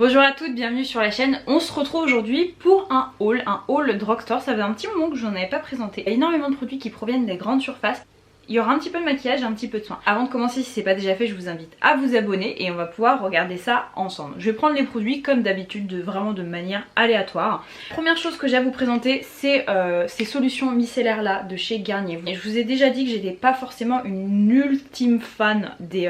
Bonjour à toutes, bienvenue sur la chaîne. On se retrouve aujourd'hui pour un haul drugstore. Ça faisait un petit moment que je n'en avais pas présenté. Il y a énormément de produits qui proviennent des grandes surfaces. Il y aura un petit peu de maquillage et un petit peu de soins. Avant de commencer, si ce n'est pas déjà fait, je vous invite à vous abonner et on va pouvoir regarder ça ensemble. Je vais prendre les produits comme d'habitude, vraiment de manière aléatoire. Première chose que j'ai à vous présenter, c'est ces solutions micellaires là de chez Garnier. Et je vous ai déjà dit que j'étais pas forcément une ultime fan des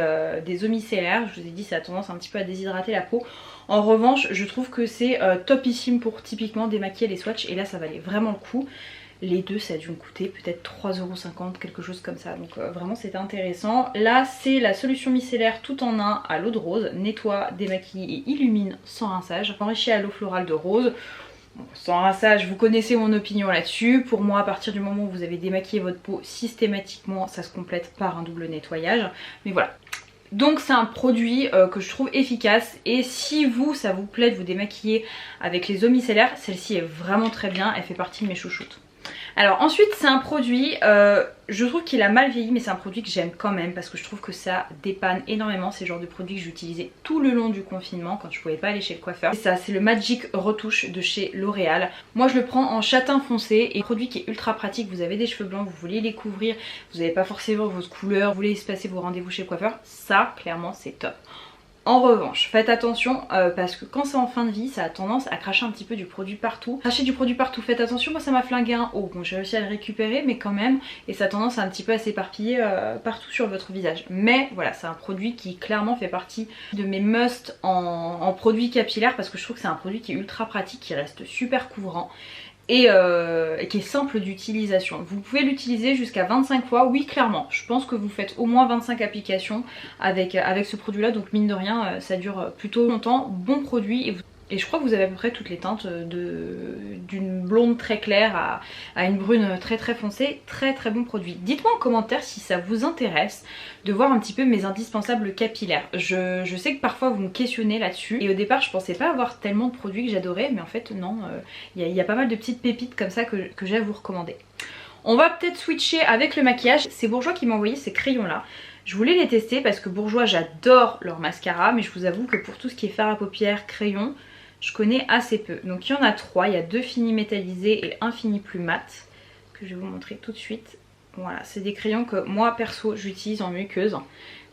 eaux micellaires. Je vous ai dit ça a tendance un petit peu à déshydrater la peau. En revanche, je trouve que c'est topissime pour typiquement démaquiller les swatchs et là ça valait vraiment le coup. Les deux ça a dû me coûter peut-être 3,50€, quelque chose comme ça, donc vraiment c'était intéressant. Là c'est la solution micellaire tout en un à l'eau de rose, nettoie, démaquille et illumine sans rinçage, enrichi à l'eau florale de rose. Bon, sans rinçage, vous connaissez mon opinion là-dessus. Pour moi, à partir du moment où vous avez démaquillé votre peau systématiquement, ça se complète par un double nettoyage, mais voilà. Donc c'est un produit que je trouve efficace et si vous, ça vous plaît de vous démaquiller avec les eaux micellaires, celle-ci est vraiment très bien, elle fait partie de mes chouchoutes. Alors ensuite c'est un produit, je trouve qu'il a mal vieilli mais c'est un produit que j'aime quand même parce que je trouve que ça dépanne énormément. C'est le genre de produit que j'utilisais tout le long du confinement quand je pouvais pas aller chez le coiffeur. Et ça c'est le Magic Retouche de chez L'Oréal. Moi je le prends en châtain foncé et produit qui est ultra pratique. Vous avez des cheveux blancs, vous voulez les couvrir, vous n'avez pas forcément votre couleur, vous voulez espacer vos rendez-vous chez le coiffeur, ça clairement c'est top. En revanche, faites attention parce que quand c'est en fin de vie, ça a tendance à cracher un petit peu du produit partout. Cracher du produit partout, faites attention, moi ça m'a flingué un haut. Bon, j'ai réussi à le récupérer mais quand même, et ça a tendance à un petit peu à s'éparpiller partout sur votre visage. Mais voilà, c'est un produit qui clairement fait partie de mes must en produits capillaires parce que je trouve que c'est un produit qui est ultra pratique, qui reste super couvrant. Et qui est simple d'utilisation. Vous pouvez l'utiliser jusqu'à 25 fois, oui clairement. Je pense que vous faites au moins 25 applications avec ce produit là, donc mine de rien ça dure plutôt longtemps. Bon produit et je crois que vous avez à peu près toutes les teintes d'une blonde très claire à une brune très très foncée. Très très bon produit. Dites-moi en commentaire si ça vous intéresse de voir un petit peu mes indispensables capillaires. Je sais que parfois vous me questionnez là-dessus et au départ je pensais pas avoir tellement de produits que j'adorais, mais en fait non, il y a pas mal de petites pépites comme ça que j'ai à vous recommander. On va peut-être switcher avec le maquillage. C'est Bourjois qui m'a envoyé ces crayons là. Je voulais les tester parce que Bourjois j'adore leur mascara, mais je vous avoue que pour tout ce qui est fard à paupières, crayon, je connais assez peu. Donc il y en a 3, il y a 2 finis métallisés et un fini plus mat que je vais vous montrer tout de suite. Voilà, c'est des crayons que moi perso j'utilise en muqueuse.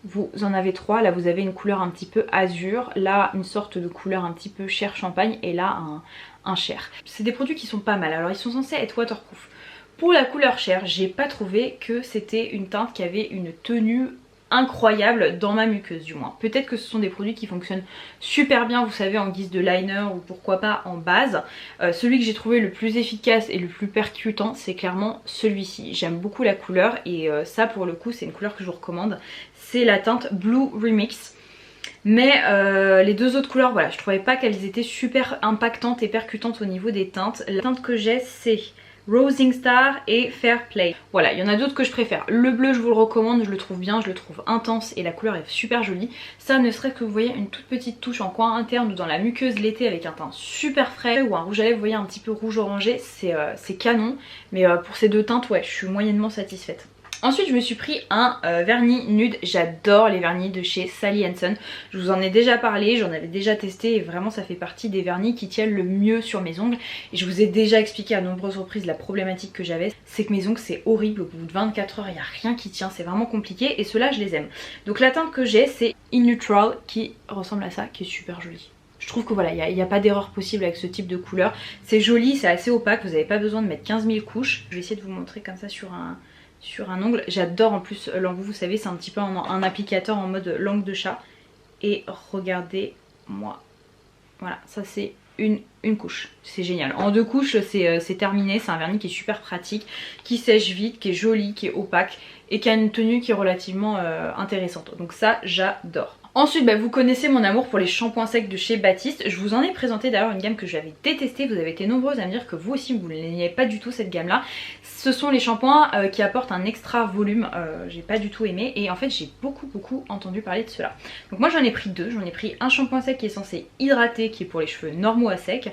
Vous en avez 3, là vous avez une couleur un petit peu azur, là une sorte de couleur un petit peu chair champagne et là un chair. C'est des produits qui sont pas mal, alors ils sont censés être waterproof. Pour la couleur chair, j'ai pas trouvé que c'était une teinte qui avait une tenue incroyable dans ma muqueuse du moins. Peut-être que ce sont des produits qui fonctionnent super bien, vous savez, en guise de liner ou pourquoi pas en base. Celui que j'ai trouvé le plus efficace et le plus percutant, c'est clairement celui-ci. J'aime beaucoup la couleur et ça pour le coup c'est une couleur que je vous recommande. C'est la teinte Blue Remix. Mais les deux autres couleurs, voilà, je trouvais pas qu'elles étaient super impactantes et percutantes au niveau des teintes. La teinte que j'ai c'est Rosing Star et Fair Play. Voilà, il y en a d'autres que je préfère. Le bleu je vous le recommande, je le trouve bien, je le trouve intense et la couleur est super jolie. Ça ne serait que vous voyez une toute petite touche en coin interne ou dans la muqueuse l'été avec un teint super frais ou un rouge à lèvres, vous voyez un petit peu rouge orangé, c'est canon. Mais pour ces deux teintes, ouais, je suis moyennement satisfaite. Ensuite je me suis pris un vernis nude, j'adore les vernis de chez Sally Hansen. Je vous en ai déjà parlé, j'en avais déjà testé et vraiment ça fait partie des vernis qui tiennent le mieux sur mes ongles. Et je vous ai déjà expliqué à nombreuses reprises la problématique que j'avais, c'est que mes ongles c'est horrible, au bout de 24 heures il n'y a rien qui tient, c'est vraiment compliqué et ceux-là je les aime. Donc la teinte que j'ai c'est In Neutral qui ressemble à ça, qui est super jolie. Je trouve que voilà, il n'y a pas d'erreur possible avec ce type de couleur. C'est joli, c'est assez opaque, vous n'avez pas besoin de mettre 15 000 couches. Je vais essayer de vous montrer comme ça sur un ongle. J'adore en plus l'embout, vous savez, c'est un petit peu un applicateur en mode langue de chat. Et regardez moi, voilà, ça c'est une couche, c'est génial. En 2 couches c'est terminé, c'est un vernis qui est super pratique, qui sèche vite, qui est joli, qui est opaque et qui a une tenue qui est relativement intéressante. Donc ça j'adore. Ensuite bah, vous connaissez mon amour pour les shampoings secs de chez Baptiste. Je vous en ai présenté d'ailleurs une gamme que j'avais détestée. Vous avez été nombreuses à me dire que vous aussi vous n'aimiez pas du tout cette gamme là. Ce sont les shampoings qui apportent un extra volume, j'ai pas du tout aimé et en fait j'ai beaucoup entendu parler de cela. Donc moi j'en ai pris 2, j'en ai pris un shampoing sec qui est censé hydrater, qui est pour les cheveux normaux à sec,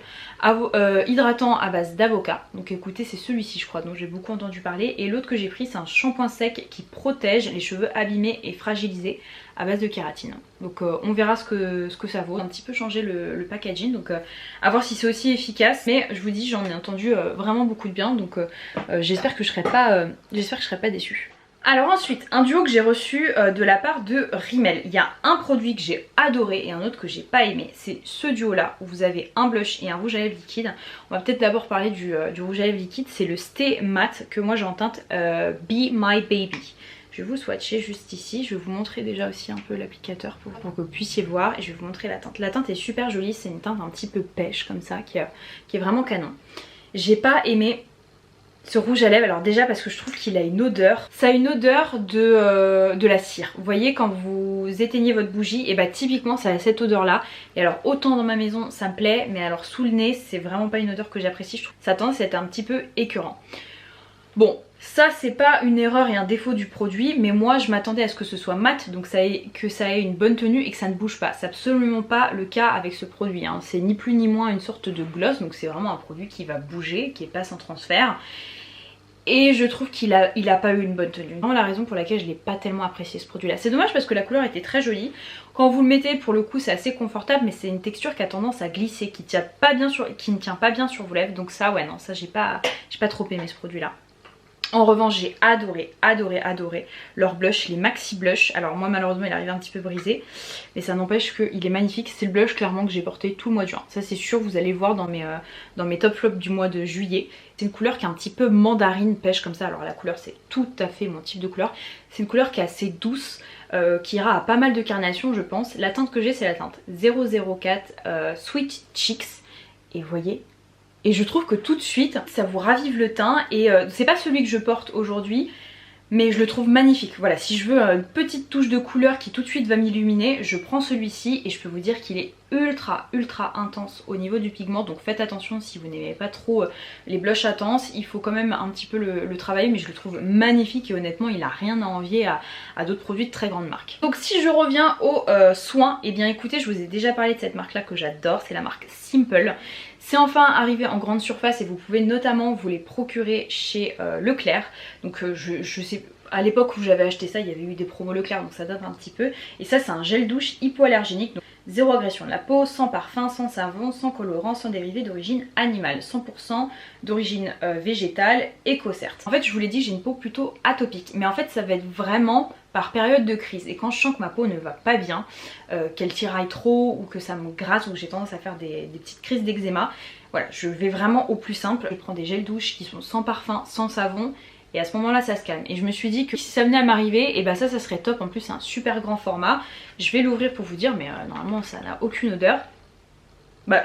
hydratant à base d'avocat. Donc écoutez c'est celui-ci je crois dont j'ai beaucoup entendu parler, et l'autre que j'ai pris c'est un shampoing sec qui protège les cheveux abîmés et fragilisés à base de kératine. Donc on verra ce que ça vaut. Un petit peu changé le packaging, donc à voir si c'est aussi efficace. Mais je vous dis, j'en ai entendu vraiment beaucoup de bien, donc j'espère que je serai pas déçue. Alors ensuite, un duo que j'ai reçu de la part de Rimmel. Il y a un produit que j'ai adoré et un autre que j'ai pas aimé. C'est ce duo là où vous avez un blush et un rouge à lèvres liquide. On va peut-être d'abord parler du rouge à lèvres liquide. C'est le Stay Matte que moi j'ai en teinte Be My Baby. Je vais vous swatcher juste ici. Je vais vous montrer déjà aussi un peu l'applicateur pour que vous puissiez voir. Et je vais vous montrer la teinte. La teinte est super jolie. C'est une teinte un petit peu pêche comme ça qui est vraiment canon. J'ai pas aimé ce rouge à lèvres, alors déjà parce que je trouve qu'il a une odeur, ça a une odeur de la cire. Vous voyez quand vous éteignez votre bougie, et bah typiquement ça a cette odeur là. Et alors autant dans ma maison ça me plaît, mais alors sous le nez c'est vraiment pas une odeur que j'apprécie. Je trouve que ça a tendance à être un petit peu écœurant. Bon, ça c'est pas une erreur et un défaut du produit, mais moi je m'attendais à ce que ce soit mat, donc que ça ait une bonne tenue et que ça ne bouge pas. C'est absolument pas le cas avec ce produit, hein. C'est ni plus ni moins une sorte de gloss, donc c'est vraiment un produit qui va bouger, qui est pas sans transfert. Et je trouve qu'il a pas eu une bonne tenue. C'est vraiment la raison pour laquelle je l'ai pas tellement apprécié ce produit là. C'est dommage parce que la couleur était très jolie. Quand vous le mettez pour le coup c'est assez confortable, mais c'est une texture qui a tendance à glisser, qui ne tient pas bien sur vos lèvres. Donc ça ouais non, ça j'ai pas trop aimé ce produit là. En revanche j'ai adoré leur blush, les Maxi Blush. Alors moi malheureusement il arrive un petit peu brisé, mais ça n'empêche qu'il est magnifique. C'est le blush clairement que j'ai porté tout le mois de juin. Ça c'est sûr, vous allez voir dans mes top flops du mois de juillet. C'est une couleur qui est un petit peu mandarine pêche comme ça. Alors la couleur c'est tout à fait mon type de couleur. C'est une couleur qui est assez douce, qui ira à pas mal de carnations je pense. La teinte que j'ai c'est la teinte 004 Sweet Cheeks. Et vous voyez, et je trouve que tout de suite ça vous ravive le teint. Et c'est pas celui que je porte aujourd'hui, mais je le trouve magnifique. Voilà, si je veux une petite touche de couleur qui tout de suite va m'illuminer, je prends celui-ci. Et je peux vous dire qu'il est ultra intense au niveau du pigment. Donc faites attention si vous n'aimez pas trop les blushs intenses. Il faut quand même un petit peu le travailler, mais je le trouve magnifique. Et honnêtement il a rien à envier à d'autres produits de très grande marque. Donc si je reviens aux soins, et bien écoutez, je vous ai déjà parlé de cette marque là que j'adore. C'est la marque Simple. C'est enfin arrivé en grande surface et vous pouvez notamment vous les procurer chez Leclerc. Donc je sais, à l'époque où j'avais acheté ça il y avait eu des promos Leclerc, donc ça date un petit peu. Et ça c'est un gel douche hypoallergénique, donc zéro agression de la peau, sans parfum, sans savon, sans colorant, sans dérivé d'origine animale, 100% d'origine végétale, éco certes. En fait je vous l'ai dit, j'ai une peau plutôt atopique, mais en fait ça va être vraiment par période de crise. Et quand je sens que ma peau ne va pas bien, qu'elle tiraille trop ou que ça me gratte ou que j'ai tendance à faire des petites crises d'eczéma, voilà, je vais vraiment au plus simple. Je prends des gels douche qui sont sans parfum, sans savon, et à ce moment là ça se calme. Et je me suis dit que si ça venait à m'arriver, et bah ça serait top. En plus c'est un super grand format. Je vais l'ouvrir pour vous dire, mais normalement ça n'a aucune odeur. Bah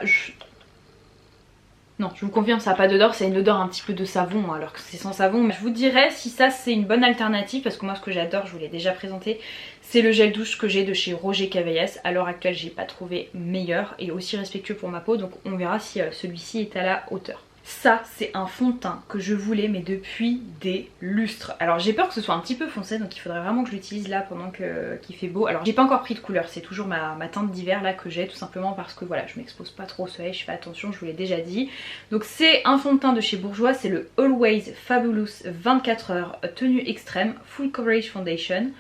non, je vous confirme, ça n'a pas d'odeur, c'est une odeur un petit peu de savon alors que c'est sans savon. Mais je vous dirais si ça c'est une bonne alternative, parce que moi ce que j'adore, je vous l'ai déjà présenté, c'est le gel douche que j'ai de chez Roger Caveillas. À l'heure actuelle j'ai pas trouvé meilleur et aussi respectueux pour ma peau, donc on verra si celui-ci est à la hauteur. Ça c'est un fond de teint que je voulais mais depuis des lustres. Alors j'ai peur que ce soit un petit peu foncé, donc il faudrait vraiment que je l'utilise là pendant qu'il fait beau. Alors j'ai pas encore pris de couleur, c'est toujours ma teinte d'hiver là que j'ai, tout simplement parce que voilà, je m'expose pas trop au soleil, je fais attention, je vous l'ai déjà dit. Donc c'est un fond de teint de chez Bourjois, c'est le Always Fabulous 24 heures tenue extrême Full Coverage Foundation,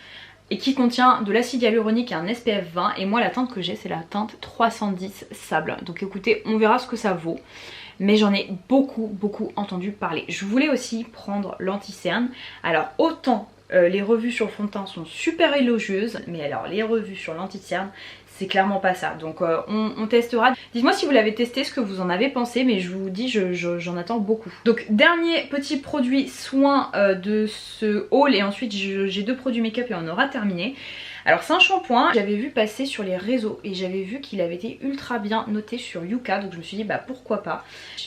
et qui contient de l'acide hyaluronique et un SPF 20. Et moi la teinte que j'ai c'est la teinte 310 sable. Donc écoutez, on verra ce que ça vaut. Mais j'en ai beaucoup entendu parler. Je voulais aussi prendre l'anti-cerne. Alors autant les revues sur le fond de teint sont super élogieuses, mais alors les revues sur l'anti-cerne c'est clairement pas ça. Donc on testera. Dites-moi si vous l'avez testé, ce que vous en avez pensé, mais je vous dis j'en attends beaucoup. Donc dernier petit produit soin de ce haul, et ensuite j'ai deux produits make-up et on aura terminé. Alors c'est un shampoing, j'avais vu passer sur les réseaux et j'avais vu qu'il avait été ultra bien noté sur Yuka, donc je me suis dit bah pourquoi pas.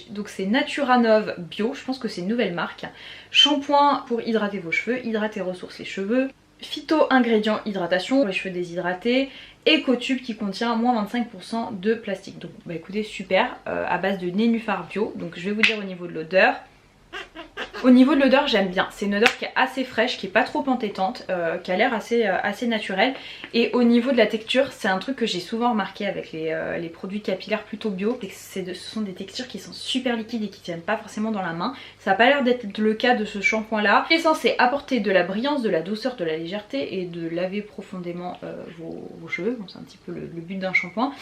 Donc c'est Naturanov Bio, je pense que c'est une nouvelle marque. Shampoing pour hydrater vos cheveux, hydrater ressource les cheveux. Phyto-ingrédients hydratation pour les cheveux déshydratés. Écotube qui contient moins 25% de plastique. Donc bah écoutez super, à base de nénuphar bio. Donc je vais vous dire au niveau de l'odeur. Au niveau de l'odeur, j'aime bien. C'est une odeur qui est assez fraîche, qui est pas trop entêtante, qui a l'air assez naturelle. Et au niveau de la texture, c'est un truc que j'ai souvent remarqué avec les produits capillaires plutôt bio. Ce sont des textures qui sont super liquides et qui tiennent pas forcément dans la main. Ça n'a pas l'air d'être le cas de ce shampoing là. Il est censé apporter de la brillance, de la douceur, de la légèreté et de laver profondément vos cheveux. Bon, c'est un petit peu le but d'un shampoing.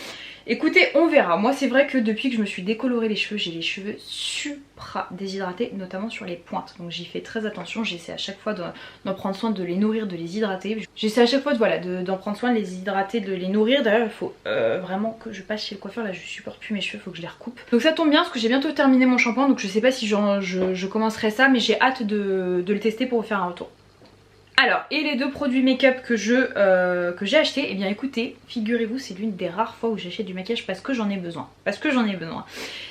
Écoutez, on verra. Moi c'est vrai que depuis que je me suis décoloré les cheveux, j'ai les cheveux supra déshydratés, notamment sur les pointes. Donc j'y fais très attention, j'essaie à chaque fois d'en prendre soin, de les nourrir, de les hydrater. J'essaie à chaque fois d'en prendre soin, de les hydrater, de les nourrir. D'ailleurs il faut vraiment que je passe chez le coiffeur, là je supporte plus mes cheveux, il faut que je les recoupe. Donc ça tombe bien parce que j'ai bientôt terminé mon shampoing, donc je sais pas si je commencerai ça, mais j'ai hâte de le tester pour vous faire un retour. Alors, et les deux produits make-up que j'ai achetés, eh bien écoutez, figurez-vous, c'est l'une des rares fois où j'achète du maquillage parce que j'en ai besoin.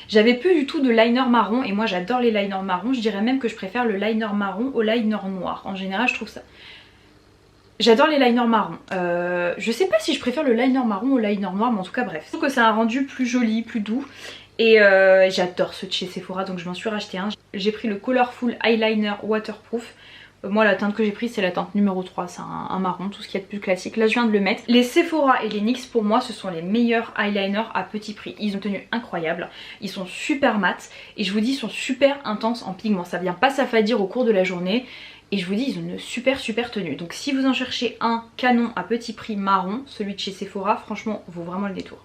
J'avais plus du tout de liner marron et moi j'adore les liners marrons. Je dirais même que je préfère le liner marron au liner noir. En général, je trouve ça... J'adore les liners marrons. Je sais pas si je préfère le liner marron au liner noir, mais en tout cas bref. Je trouve que c'est un rendu plus joli, plus doux. Et j'adore ceux de chez Sephora, donc je m'en suis racheté un. J'ai pris le Colorful Eyeliner Waterproof. Moi la teinte que j'ai prise c'est la teinte numéro 3, c'est un marron, tout ce qu'il y a de plus classique. Là je viens de le mettre. Les Sephora et les NYX pour moi ce sont les meilleurs eyeliners à petit prix. Ils ont une tenue incroyable, ils sont super mat et je vous dis ils sont super intenses en pigments. Ça vient pas s'affadir au cours de la journée. Et je vous dis ils ont une super tenue. Donc si vous en cherchez un canon à petit prix marron, celui de chez Sephora franchement vaut vraiment le détour.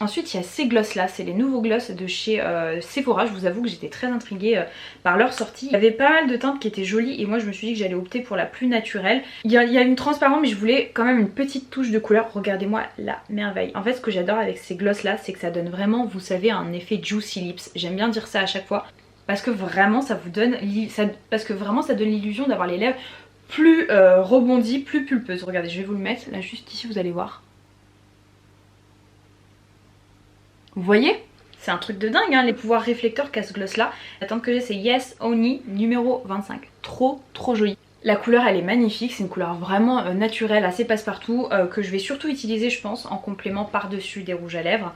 Ensuite il y a ces gloss là, c'est les nouveaux gloss de chez Sephora. Je vous avoue que j'étais très intriguée par leur sortie. Il y avait pas mal de teintes qui étaient jolies et moi je me suis dit que j'allais opter pour la plus naturelle. Il y a une transparente mais je voulais quand même une petite touche de couleur. Regardez-moi la merveille. En fait ce que j'adore avec ces gloss là c'est que ça donne vraiment, vous savez, un effet juicy lips. J'aime bien dire ça à chaque fois parce que vraiment ça vous donne l'illusion d'avoir les lèvres plus rebondies, plus pulpeuses. Regardez, je vais vous le mettre là juste ici, vous allez voir. Vous voyez? C'est un truc de dingue hein, les pouvoirs réflecteurs qu'a ce gloss là. La teinte que j'ai c'est Yes Oni numéro 25. Trop joli. La couleur elle est magnifique, c'est une couleur vraiment naturelle, assez passe-partout, que je vais surtout utiliser je pense en complément par-dessus des rouges à lèvres.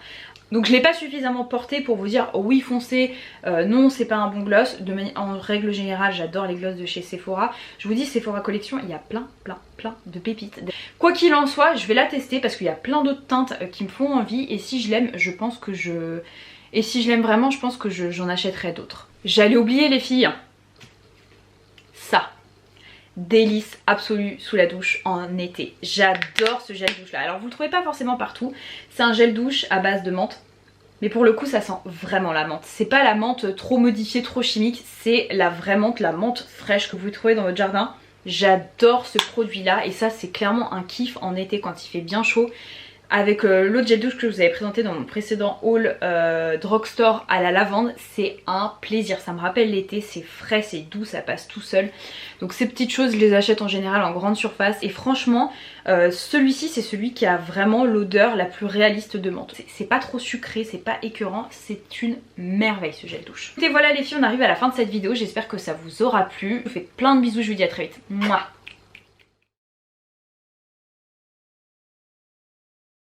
Donc je l'ai pas suffisamment porté pour vous dire oh oui foncez, non c'est pas un bon gloss. En règle générale j'adore les gloss de chez Sephora. Je vous dis Sephora Collection il y a plein de pépites. Quoi qu'il en soit je vais la tester parce qu'il y a plein d'autres teintes qui me font envie. Et si je l'aime je pense que Et si je l'aime vraiment je pense que j'en achèterai d'autres. J'allais oublier les filles. Ça. Délice absolue sous la douche en été. J'adore ce gel douche là. Alors vous le trouvez pas forcément partout. C'est un gel douche à base de menthe. Mais pour le coup ça sent vraiment la menthe. C'est pas la menthe trop modifiée, trop chimique. C'est la vraie menthe, la menthe fraîche que vous trouvez dans votre jardin. J'adore ce produit là. Et ça c'est clairement un kiff en été quand il fait bien chaud. Avec l'autre gel douche que je vous avais présenté dans mon précédent haul drugstore à la lavande, c'est un plaisir, ça me rappelle l'été, c'est frais, c'est doux, ça passe tout seul. Donc ces petites choses je les achète en général en grande surface et franchement celui-ci c'est celui qui a vraiment l'odeur la plus réaliste de menthe. C'est pas trop sucré, c'est pas écœurant, c'est une merveille ce gel douche. Et voilà les filles, on arrive à la fin de cette vidéo, j'espère que ça vous aura plu. Je vous fais plein de bisous, je vous dis à très vite. Mouah.